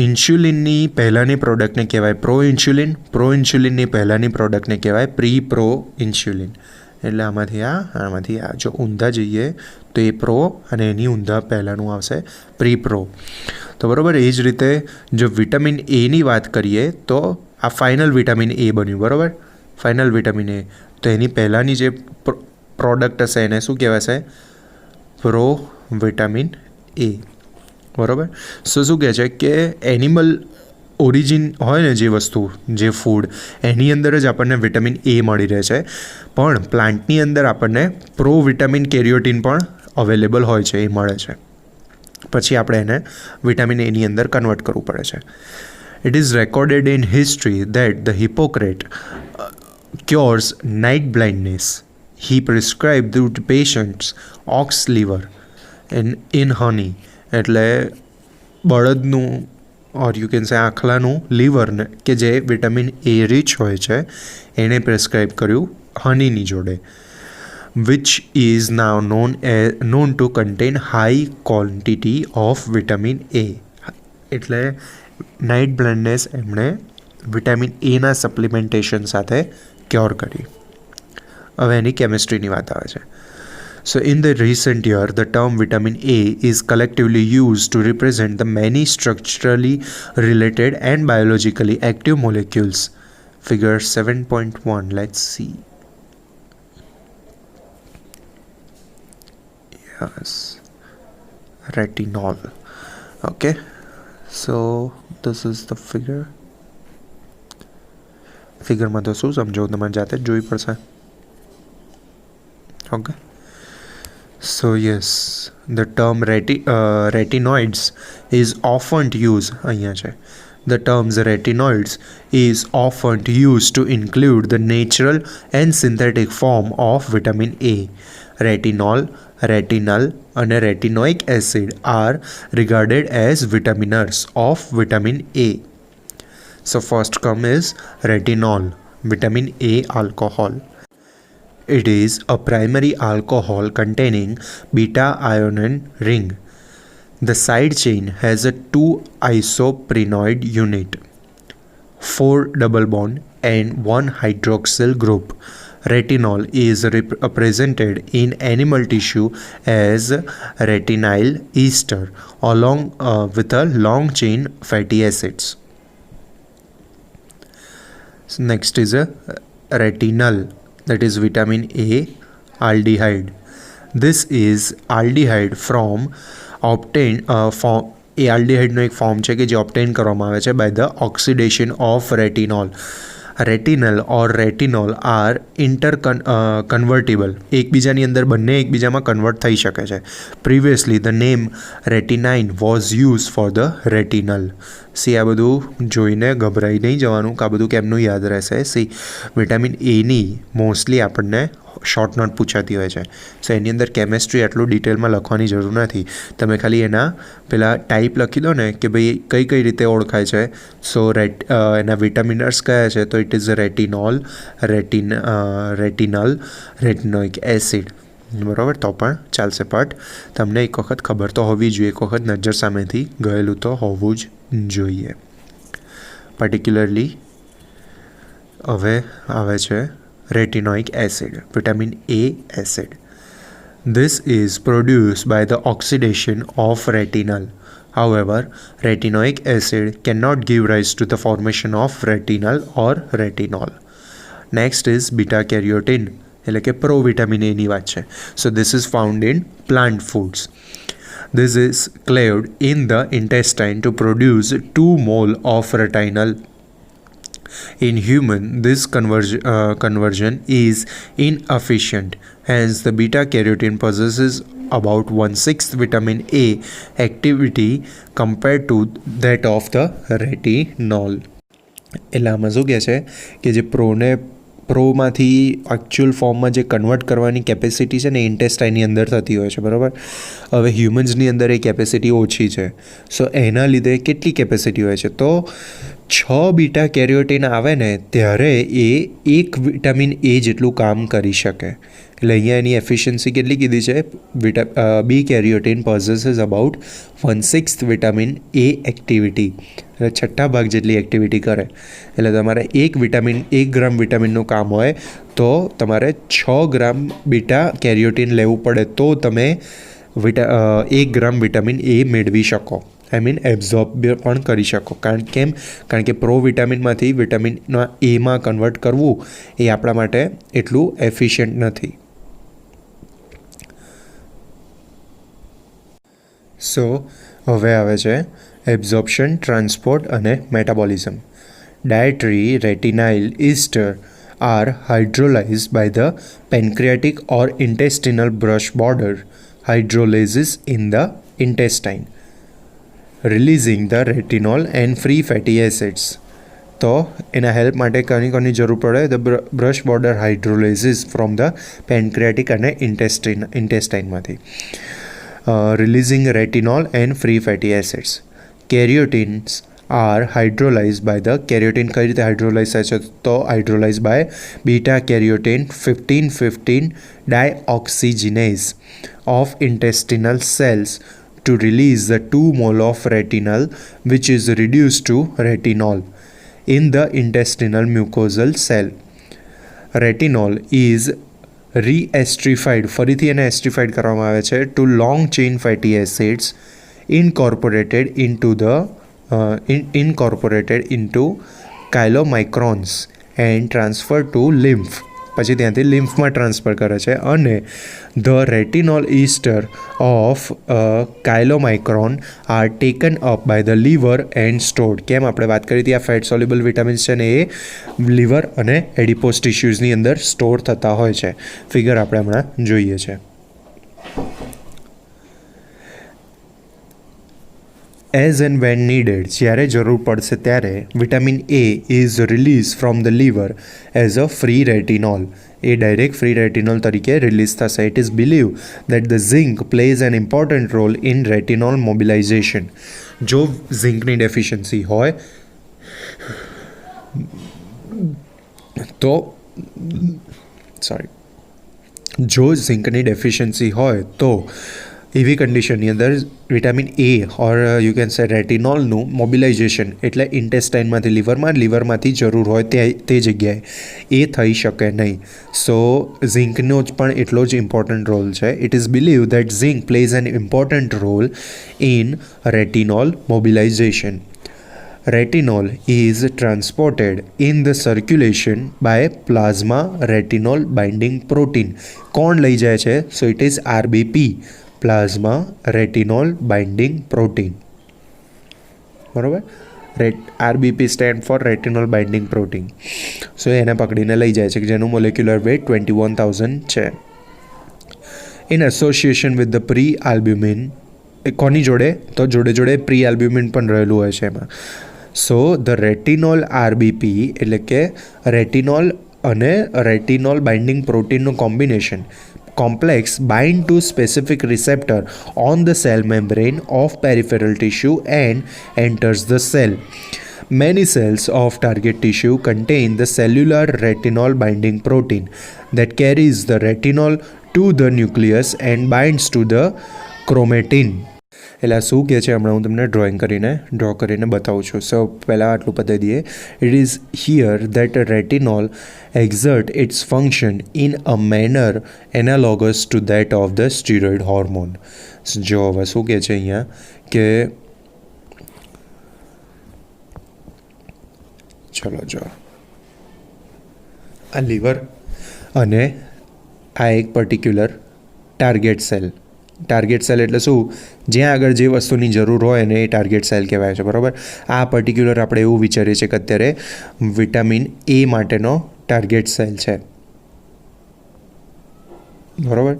ઇન્સ્યુલિનની પહેલાંની પ્રોડક્ટને કહેવાય પ્રો ઇન્સ્યુલિન, પ્રો ઇન્સ્યુલિનની પહેલાંની પ્રોડક્ટને કહેવાય પ્રો ઇન્સ્યુલિન. એટલે આમાંથી આ જો ઊંધા જઈએ તો એ પ્રો અને એની ઊંધા પહેલાંનું આવશે પ્રો. તો બરાબર. એ જ રીતે જો વિટામિન એની વાત કરીએ તો આ ફાઇનલ વિટામિન એ બન્યું. બરાબર. Final vitamin A. તો એની પહેલાંની જે પ્રોડક્ટ હશે એને શું કહેવાશે, પ્રો વિટામિન એ. બરાબર. શું કહે છે કે એનિમલ ઓરિજિન હોય ને જે વસ્તુ, જે ફૂડ, એની અંદર જ આપણને વિટામિન એ મળી રહે છે. પણ પ્લાન્ટની અંદર આપણને પ્રો વિટામિન કેરિયોટિન પણ અવેલેબલ હોય છે, એ મળે છે. પછી આપણે એને વિટામિન એની અંદર કન્વર્ટ કરવું પડે છે. It is recorded in history that the Hippocrates cures night blindness. He prescribed to patients ox liver in honey. એટલે બળદનું ઓર યુ કેન સે આખલાનું લીવરને કે જે વિટામિન એ રીચ હોય છે એણે પ્રિસ્ક્રાઇબ કર્યું હનીની જોડે, which is now known to contain high quantity of vitamin A. એટલે નાઇટ બ્લાઇન્ડનેસ એમણે વિટામિન એના સપ્લિમેન્ટેશન સાથે ક્યોર કરી. હવે એની કેમિસ્ટ્રીની વાત આવે છે. So in the recent year the term vitamin A is collectively use to represent the many structurally related and biologically active molecules. Figure 7.1. Let's see. Yes, retinol. Okay. So this is the figure. ફિગરમાં તો શું સમજો, તમારે જાતે જ જોવી પડશે. Okay. So yes, the term retinoids is often used, અહીંયા છે, the terms retinoids is often used to include the natural and synthetic form of vitamin A. Retinol, retinal and retinoic acid are regarded as vitaminers of vitamin A. So first come is retinol, vitamin A alcohol. It is a primary alcohol containing beta-ionic ring. The side chain has a 2 isoprenoid unit, 4 double bond and 1 hydroxyl group. Retinol is represented in animal tissue as retinyl ester along with a long chain fatty acids. So next is a retinal, that is vitamin A aldehyde. This is aldehyde from obtained from એ આલ્ડીહાઇડનો એક form છે કે જે ઓબ્ટેન કરવામાં આવે છે by the oxidation of retinol. Retinal or retinol are convertible, એકબીજાની અંદર બંને એકબીજામાં કન્વર્ટ થઈ શકે છે. Previously the name retinine was use for the retinal. See આ બધું જોઈને ગભરાઈ નહીં જવાનું કે આ બધું કેમનું યાદ રહેશે. સી વિટામિન એની મોસ્ટલી આપણને શોર્ટ નોટ પૂછાતી હોય છે. સો એની અંદર કેમેસ્ટ્રી આટલું ડિટેલમાં લખવાની જરૂર નથી. તમે ખાલી એના પેલા ટાઈપ લખી દો ને કે ભાઈ કઈ કઈ રીતે ઓળખાય છે. સો એના વિટામિનર્સ કયા છે, તો it is retinol, retinal, retinoic acid. બરાબર, તો પણ ચાલશે. બટ તમને એક વખત ખબર તો હોવી જોઈએ, એક વખત નજર સામેથી ગયેલું તો હોવું જ જોઈએ. પર્ટિક્યુલરલી હવે આવે છે retinoic acid, vitamin A acid. This is produced by the oxidation of retinal. However, retinoic acid cannot give rise to the formation of retinal or retinol. Next is beta carotene, એટલે કે પ્રોવિટામિન એની વાત છે. So this is found in plant foods. This is cleaved in the intestine to produce 2 mole of retinal. In human, this conversion is inefficient. Hence, the beta carotene possesses about 1/6 vitamin A activity compared to that of the retinol. એટલે આમાં શું કહે છે કે જે પ્રોમાંથી actual ફોર્મમાં જે convert કરવાની કેપેસિટી છે ને ઇન્ટેસ્ટાઇનની અંદર થતી હોય છે, બરાબર. હવે હ્યુમન્સની અંદર એ કેપેસિટી ઓછી છે. સો એના લીધે કેટલી કેપેસિટી હોય છે? તો 6 બીટા કેરિયોટિન આવે ને ત્યારે એ 1 વિટામિન એ જેટલું કામ કરી શકે. એટલે અહીંયા એની એફિશિયન્સી કેટલી કીધી છે? બી કેરિયોટિન પોઝેસીસ અબાઉટ 1/6 વિટામિન એ એક્ટિવિટી, એટલે 6 ભાગ જેટલી એક્ટિવિટી કરે. એટલે તમારે 1 ગ્રામ વિટામિનનું કામ હોય તો તમારે 6 ગ્રામ બીટા કેરિયોટિન લેવું પડે તો તમે 1 ગ્રામ વિટામિન એ મેળવી શકો. એબ્ઝોર્બ પણ કરી શકો. કારણ કે પ્રો વિટામિનમાંથી વિટામિનના એમાં કન્વર્ટ કરવું એ આપણા માટે એટલું એફિશિયન્ટ નથી. સો હવે આવે છે એબ્ઝોર્પ્શન, ટ્રાન્સપોર્ટ અને metabolism. Dietary retinyl ester are hydrolyzed by the pancreatic or intestinal brush border hydrolases in the intestine, releasing the retinol and free fatty acids. તો એના હેલ્પ માટે કોની જરૂર પડે? The brush border hydrolysis from the pancreatic અને ઇન્ટેસ્ટાઇનમાંથી, releasing retinol and free fatty acids. Carotenes are hydrolyzed by the carotene. કઈ રીતે હાઇડ્રોલાઇઝ થાય છે? તો hydrolyse by beta કેરિયોટેન 15-15 dioxygenase of intestinal cells to release the 2 mole of retinol, which is reduced to retinol in the intestinal mucosal cell. Retinol is re-esterified, ફરીથી એને એસ્ટ્રિફાઈડ કરવામાં આવે છે, to long chain fatty acids incorporated into chylomicrons and transferred to lymph. પછી ત્યાંથી લિમ્ફમાં transfer કરે છે અને the retinol ester of chylomicron are taken up by the liver and stored. કેમ? આપણે વાત કરી હતી આ ફેટ સોલ્યુબલ વિટામિન્સ છે ને એ લીવર અને એડિપોસ ટિશ્યુઝની અંદર સ્ટોર થતા હોય છે. ફિગર આપણે હમણાં જોઈએ છે. એઝ એન્ડ વેન નીડેડ, જ્યારે જરૂર પડશે ત્યારે vitamin A is release from the liver as a free retinol. એ ડાયરેક્ટ ફ્રી રેટિનોલ તરીકે રિલીઝ થશે. It is believe that the zinc plays an important role in retinol mobilization. જો ઝિંકની deficiency હોય તો જો ઝિંકની ડેફિશિયન્સી હોય તો એવી કન્ડિશનની અંદર vitamin A or you can say રેટિનોલનું મોબિલાઇઝેશન, એટલે ઇન્ટેસ્ટાઇનમાંથી લીવરમાંથી જરૂર હોય તે જગ્યાએ એ થઈ શકે નહીં. સો ઝિંકનો જ પણ એટલો જ ઇમ્પોર્ટન્ટ રોલ છે. It is believe that zinc plays an important role in retinol mobilization. Retinol is transported in the circulation by plasma retinol binding protein. કોણ લઈ જાય છે? So it is RBP, plasma retinol binding protein. બરાબર? RBP stand for retinol binding protein. સો એને પકડીને લઈ જાય છે જેનું મોલેક્યુલર વેટ 21,000 છે. In association with the pre-albumin, કોની જોડે? તો જોડે પ્રી આલ્બ્યુમિન પણ રહેલું હોય છે એમાં. સો ધ રેટિનોલ આરબીપી એટલે કે રેટિનોલ અને રેટિનોલ બાઇન્ડિંગ પ્રોટીનનું combination complex bind to specific receptor on the cell membrane of peripheral tissue and enters the cell. Many cells of target tissue contain the cellular retinol binding protein that carries the retinol to the nucleus and binds to the chromatin. એટલે શું કહે છે હમણાં હું તમને draw કરીને બતાવું છું. સો પહેલાં આટલું પતાવી દઈએ. It is here that retinol exert its function in a manner analogous to that of the steroid hormone. જો હવે શું કહે છે અહીંયા કે ચલો જો આ લીવર અને આ એક particular target cell target cell એટલે શું? જ્યાં આગળ જે વસ્તુની જરૂર હોય ને એ ટાર્ગેટ સેલ કહેવાય છે, બરાબર. આ પર્ટિક્યુલર આપણે એવું વિચારીએ છીએ કે અત્યારે વિટામિન એ માટેનો ટાર્ગેટ સેલ છે, બરાબર.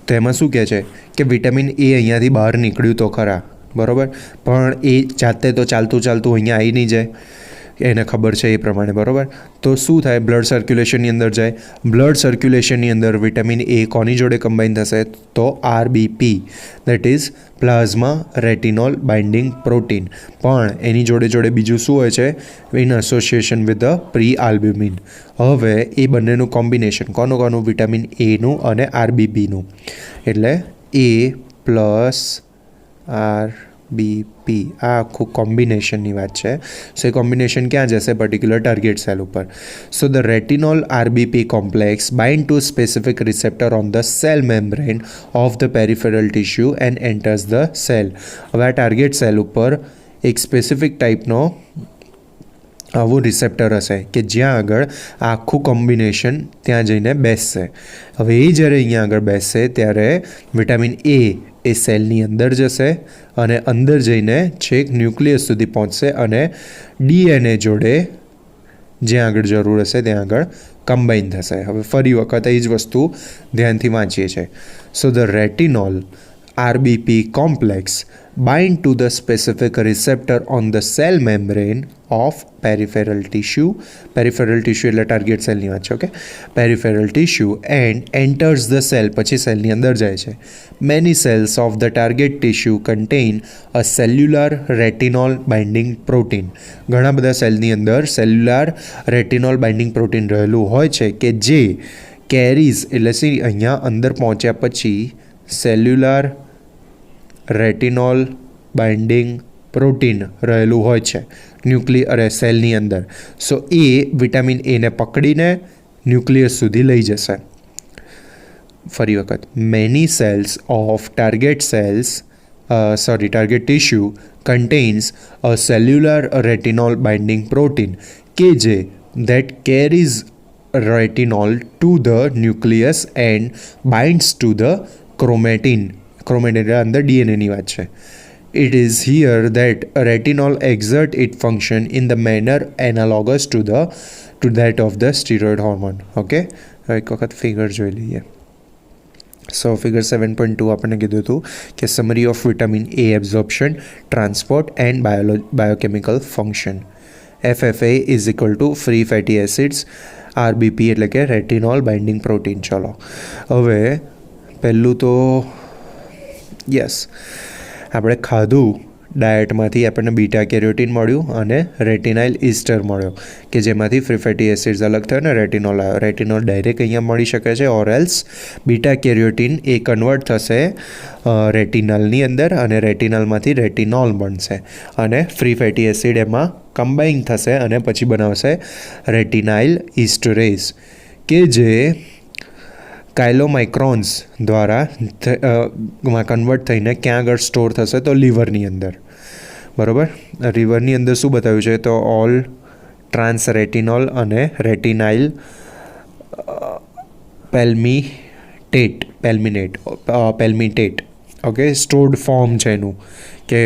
તો એમાં શું કહે છે કે વિટામિન એ અહીંયાથી બહાર નીકળ્યું તો ખરા, બરાબર, પણ એ જાતે તો ચાલતું અહીંયા આવી નહીં જાય, એને ખબર છે એ પ્રમાણે, બરાબર. તો શું થાય? બ્લડ સર્ક્યુલેશનની અંદર જાય. બ્લડ સર્ક્યુલેશનની અંદર વિટામિન એ કોની જોડે કમ્બાઈન થશે? તો RBP, that is plasma retinol binding protein. પણ એની જોડે બીજું શું હોય છે? In association with the prealbumin. હવે એ બંનેનું કોમ્બિનેશન કોનું? વિટામિન એનું અને આરબીપીનું, એટલે એ પ્લસ આરબીપી, આ આખું કોમ્બિનેશનની વાત છે. સો એ કોમ્બિનેશન ક્યાં જશે? પર્ટિક્યુલર ટાર્ગેટ સેલ ઉપર. So the retinol RBP complex bind to specific receptor on the cell membrane of the peripheral tissue and enters the cell. હવે આ ટાર્ગેટ સેલ ઉપર એક સ્પેસિફિક ટાઈપનો આવું રિસેપ્ટર હશે કે જ્યાં આગળ આખું કોમ્બિનેશન ત્યાં જઈને બેસશે. હવે એ જ્યારે અહીંયા આગળ બેસશે ત્યારે વિટામિન એ સેલની અંદર જશે અને અંદર જઈને છેક ન્યુક્લિયસ સુધી પહોંચશે અને ડીએનએ જોડે જ્યાં આગળ જરૂર હશે ત્યાં આગળ કમ્બાઈન થશે. હવે ફરી વખત એ જ વસ્તુ ધ્યાનથી વાંચીએ છીએ. So the retinol RBP complex bind to the specific receptor on the cell membrane of peripheral tissue એટલે ટાર્ગેટ સેલની વાત છે, okay. Peripheral tissue and enters the cell, પછી સેલની અંદર જાય છે. Many cells of the target tissue contain a cellular retinol binding protein. ઘણા બધા સેલની અંદર સેલ્યુલર રેટિનોલ બાઇન્ડિંગ પ્રોટીન રહેલું હોય છે કે જે કેરીઝ, એટલે અહીંયા અંદર પહોંચ્યા પછી સેલ્યુલર રેટિનોલ બાઇન્ડિંગ પ્રોટીન રહેલું હોય છે સેલની અંદર. સો એ વિટામિન એને પકડીને ન્યુક્લિયસ સુધી લઈ જશે. ફરી વખત, many cells of target tissue contains a cellular retinol binding protein કે જે that carries retinol to the nucleus and binds to the chromatin એટલે અંદર ડીએનએની વાત છે. It is here that retinol exert its function in the manner analogous to that of the steroid hormone. Okay, એક વખત figure જોઈ લઈએ. સો figure 7.2 આપણને કીધું હતું કે summary of vitamin A absorption, transport and biochemical function. FFA is equal to free fatty acids, RBP એટલે કે રેટિનોલ બાઇન્ડિંગ પ્રોટીન. ચલો હવે પહેલું તો યસ, આપણે ખાધું ડાયટમાંથી આપણને બીટા કેરોટીન મળ્યું અને રેટિનાઇલ ઇસ્ટર મળ્યો કે જેમાંથી ફ્રી ફેટી એસિડ્સ અલગ થયો ને રેટિનોલ આવ્યો. રેટિનોલ ડાયરેક્ટ અહીંયા મળી શકે છે, or else beta carotene A convert થશે રેટિનલની અંદર અને રેટિનલમાંથી રેટિનોલ બનશે અને ફ્રી ફેટી એસિડ એમાં કમ્બાઈન થશે અને પછી બનાવશે રેટિનાઇલ ઇસ્ટરેઝ કે જે કાયલોમાઇક્રોન્સ દ્વારા કન્વર્ટ થઈને ક્યાં આગળ સ્ટોર થશે? તો લીવરની અંદર, બરાબર. લીવરની અંદર શું બતાવ્યું છે? તો ઓલ ટ્રાન્સ રેટિનોલ અને રેટિનાઇલ પેલ્મિટેટ ઓકે સ્ટોર્ડ ફોર્મ છે એનું, કે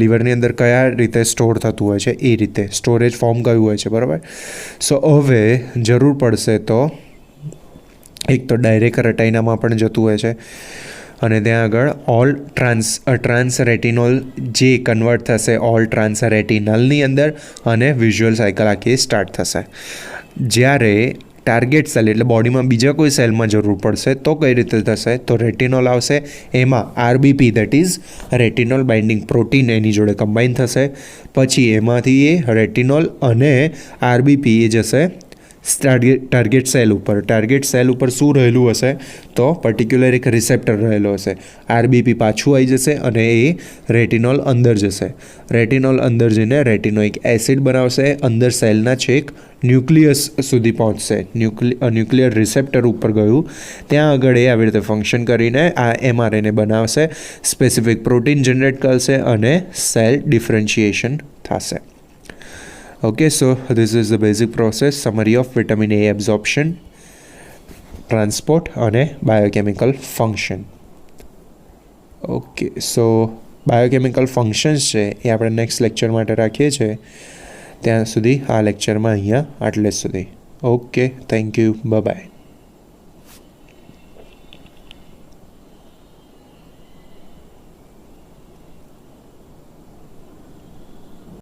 લીવરની અંદર કયા રીતે સ્ટોર થતું હોય છે એ રીતે સ્ટોરેજ ફોર્મ કયું હોય છે, બરાબર. સો હવે જરૂર પડશે તો એક તો ડાયરેક્ટ રેટાઇનામાં પણ જતું હોય છે અને ત્યાં આગળ ઓલ ટ્રાન્સ રેટિનોલ જે કન્વર્ટ થશે ઓલ ટ્રાન્સ રેટિનલની અંદર અને વિઝ્યુઅલ સાયકલ આખી સ્ટાર્ટ થશે. જ્યારે ટાર્ગેટ સેલ એટલે બોડીમાં બીજા કોઈ સેલમાં જરૂર પડશે તો કઈ રીતે થશે? તો રેટિનોલ આવશે, એમાં RBP that is retinol binding protein એની જોડે કમ્બાઈન થશે. પછી એમાંથી એ રેટિનોલ અને આરબીપી એ જશે ટાર્ગેટ સેલ ઉપર. ટાર્ગેટ સેલ ઉપર શું રહેલું હશે? તો પર્ટિક્યુલર એક રિસેપ્ટર રહેલો હશે. આરબીપી પાછું આવી જશે અને એ રેટિનોલ અંદર જશે. રેટિનોલ અંદર જઈને રેટિનોઇક એસિડ બનાવશે, અંદર સેલના છેક ન્યુક્લિયસ સુધી પહોંચશે. ન્યુક્લિયર રિસેપ્ટર ઉપર ગયું, ત્યાં આગળ એ આવી રીતે ફંક્શન કરીને આ એમઆરએનએ બનાવશે, સ્પેસિફિક પ્રોટીન જનરેટ કરશે અને સેલ ડિફરન્શિએશન થશે. Okay, so this is the basic process, summary of vitamin A absorption, transport and biochemical function. Okay, so biochemical functions છે એ આપણે નેક્સ્ટ લેક્ચર માટે રાખીએ છીએ. ત્યાં સુધી આ લેક્ચરમાં અહીંયા આટલે જ સુધી. Okay, thank you, by.